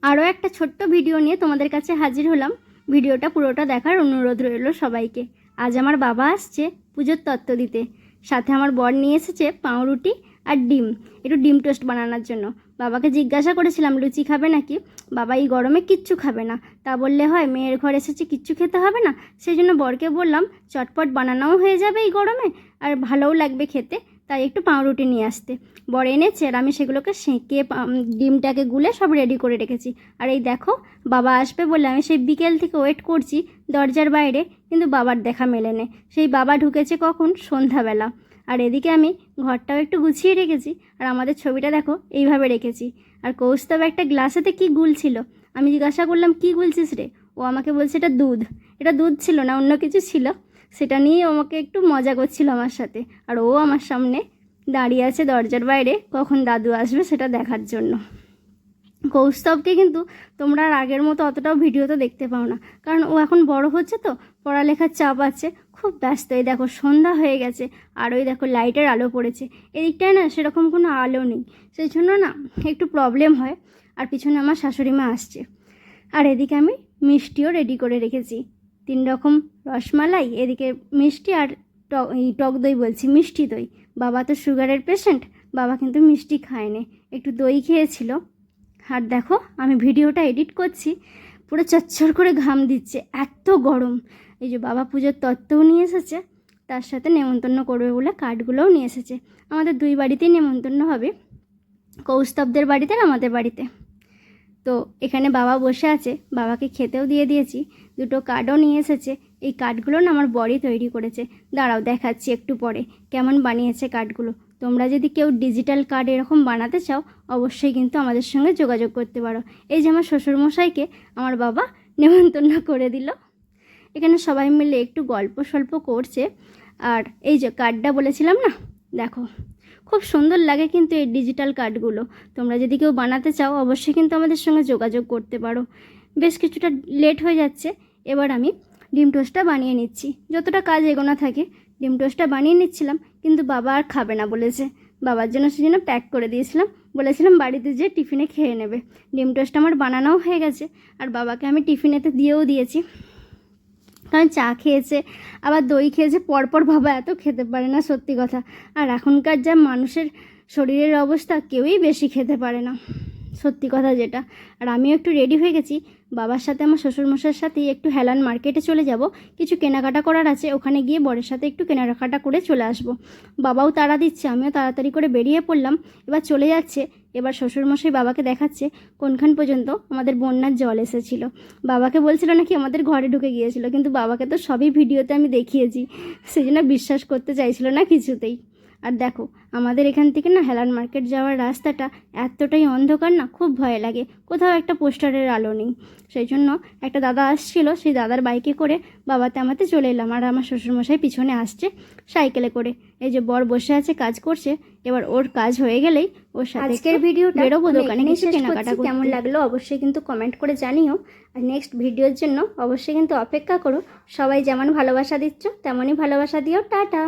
আরও একটা ছোট্ট ভিডিও নিয়ে তোমাদের কাছে হাজির হলাম। ভিডিওটা পুরোটা দেখার অনুরোধ রইল সবাইকে। আজ আমার বাবা আসছে পুজোর তত্ত্ব দিতে, সাথে আমার বর নিয়ে এসেছে পাউরুটি আর ডিম, একটু ডিম টোস্ট বানানোর জন্য। বাবাকে জিজ্ঞাসা করেছিলাম লুচি খাবে নাকি, বাবা এই গরমে কিচ্ছু খাবে না। তা বললে হয়, মেয়ের ঘর এসেছে কিচ্ছু খেতে হবে না। সেই জন্য বরকে বললাম চটপট বানানোও হয়ে যাবে এই গরমে, আর ভালোও লাগবে খেতে, তাই একটু পাউরুটি নিয়ে আসতে। বর এনেছে আর আমি সেগুলোকে সেঁকে ডিমটাকে গুলে সব রেডি করে রেখেছি। আর এই দেখো, বাবা আসবে বলে আমি সেই বিকেল থেকে ওয়েট করছি দরজার বাইরে, কিন্তু বাবার দেখা মেলেনে। সেই বাবা ঢুকেছে কখন? সন্ধ্যাবেলা। আর এদিকে আমি ঘরটাও একটু গুছিয়ে রেখেছি। আর আমাদের ছবিটা দেখো এইভাবে রেখেছি। আর কৌস্তব একটা গ্লাসেতে কি গুলছিল, আমি জিজ্ঞাসা করলাম কি গুলছিস রে? ও আমাকে বলছে এটা দুধ। এটা দুধ ছিল না, অন্য কিছু ছিল। সেটা নিয়ে আমাকে একটু মজা করছিল আমার সাথে। আর ও আমার সামনে দাঁড়িয়ে আছে দরজার বাইরে, কখন দাদু আসবে সেটা দেখার জন্য। কৌস্তবকে কিন্তু তোমরা আর আগের মতো অতটাও ভিডিওতে দেখতে পাও না, কারণ ও এখন বড় হচ্ছে তো, পড়ালেখার চাপ আছে, খুব ব্যস্ত। এই দেখো সন্ধ্যা হয়ে গেছে, আর ওই দেখো লাইটের আলো পড়েছে। এদিকটায় না সেরকম কোনো আলো নেই, সেই জন্য না একটু প্রবলেম হয়। আর পিছনে আমার শাশুড়ি মা আসছে। আর এদিকে আমি মিষ্টিও রেডি করে রেখেছি, 3 রকম রসমালাই, এদিকে মিষ্টি আর টক দই, বলছি মিষ্টি দই। বাবা তো সুগারের পেশেন্ট, বাবা কিন্তু মিষ্টি খায়নি, একটু দই খেয়েছিল। আর দেখো আমি ভিডিওটা এডিট করছি, পুরো চচ্চর করে ঘাম দিচ্ছে, এত গরম। এই যে বাবা পুজোর তত্ত্বও নিয়ে এসেছে, তার সাথে নেমন্তন্ন করবে বলে কার্ডগুলোও নিয়ে এসেছে। আমাদের 2 বাড়িতেই নেমন্তন্ন হবে, কৌস্তবদের বাড়িতে আর আমাদের বাড়িতে। তো এখানে বাবা বসে আছে, বাবাকে খেতেও দিয়ে দিয়েছি, 2টো কার্ডও নিয়ে এসেছে। এই কার্ডগুলো না আমার বরই তৈরি করেছে। দাঁড়াও দেখাচ্ছি একটু পরে কেমন বানিয়েছে কার্ডগুলো। তোমরা যদি কেউ ডিজিটাল কার্ড এরকম বানাতে চাও, অবশ্যই কিন্তু আমাদের সঙ্গে যোগাযোগ করতে পারো। এই যে আমার শ্বশুরমশাইকে আমার বাবা নেমন্তন্ন করে দিল। এখানে সবাই মিলে একটু গল্প সল্প করছে। আর এই যে কার্ডটা বলেছিলাম না, দেখো খুব সুন্দর লাগে কিন্তু এই ডিজিটাল কার্ডগুলো। তোমরা যদি কেউ বানাতে চাও, অবশ্যই কিন্তু আমাদের সঙ্গে যোগাযোগ করতে পারো। বেশ কিছুটা লেট হয়ে যাচ্ছে, এবার আমি ডিম টোস্টটা বানিয়ে নিচ্ছি। যতটা কাজ এগোনা থাকে ডিম টোস্টটা বানিয়ে নিচ্ছিলাম, কিন্তু বাবা আর খাবে না বলেছে। বাবার জন্য সেজন্য প্যাক করে দিয়েছিলাম, বলেছিলাম বাড়িতে যেয়ে টিফিনে খেয়ে নেবে। ডিম টোস্ট আমার বানানোও হয়ে গেছে, আর বাবাকে আমি টিফিনেতে দিয়েও দিয়েছি, কারণ চা খেয়েছে আবার দই খেয়েছে, পরপর বাবা এত খেতে পারে না, সত্যি কথা। আর এখনকার যা মানুষের শরীরের অবস্থা, কেউই বেশি খেতে পারে না, সত্যি কথা যেটা। আর আমিও একটু রেডি হয়ে গেছি, বাবার সাথে আমার শ্বশুরমশাইয়ের সাথেই একটু হেলান মার্কেটে চলে যাব, কিছু কেনাকাটা করার আছে, ওখানে গিয়ে বরের সাথে একটু কেনাকাটা করে চলে আসব। বাবাও তাড়া দিচ্ছে, আমিও তাড়াতাড়ি করে বেরিয়ে পড়লাম। এবার চলে যাচ্ছে, এবার শ্বশুরমশাই বাবাকে দেখাচ্ছে কোনখান পর্যন্ত আমাদের বন্যার জল এসেছিলো। বাবাকে বলছিল নাকি আমাদের ঘরে ঢুকে গিয়েছিল, কিন্তু বাবাকে তো সবই ভিডিওতে আমি দেখিয়েছি, সেই জন্য বিশ্বাস করতে চাইছিল না কিছুতেই। আর দেখো আমাদের এখান থেকে না হেলান মার্কেট যাওয়ার রাস্তাটা এতটাই অন্ধকার না, খুব ভয় লাগে, কোথাও একটা পোস্টারের আলো নেই। সেই জন্য একটা দাদা আসছিল, সেই দাদার বাইকে করে বাবাতে আমাতে চলে এলাম। আর আমার শ্বশুরমশাই পিছনে আসছে সাইকেলে করে। এই যে বর বসে আছে কাজ করছে, এবার ওর কাজ হয়ে গেলেই ওর সাথে আজকের ভিডিওটা বেরোবো দোকানে কিছু কেনাকাটা। কেমন লাগলো অবশ্যই কিন্তু কমেন্ট করে জানিও। আর নেক্সট ভিডিওর জন্য অবশ্যই কিন্তু অপেক্ষা করো। সবাই যেমন ভালোবাসা দিচ্ছ তেমনই ভালোবাসা দিও। টাটা।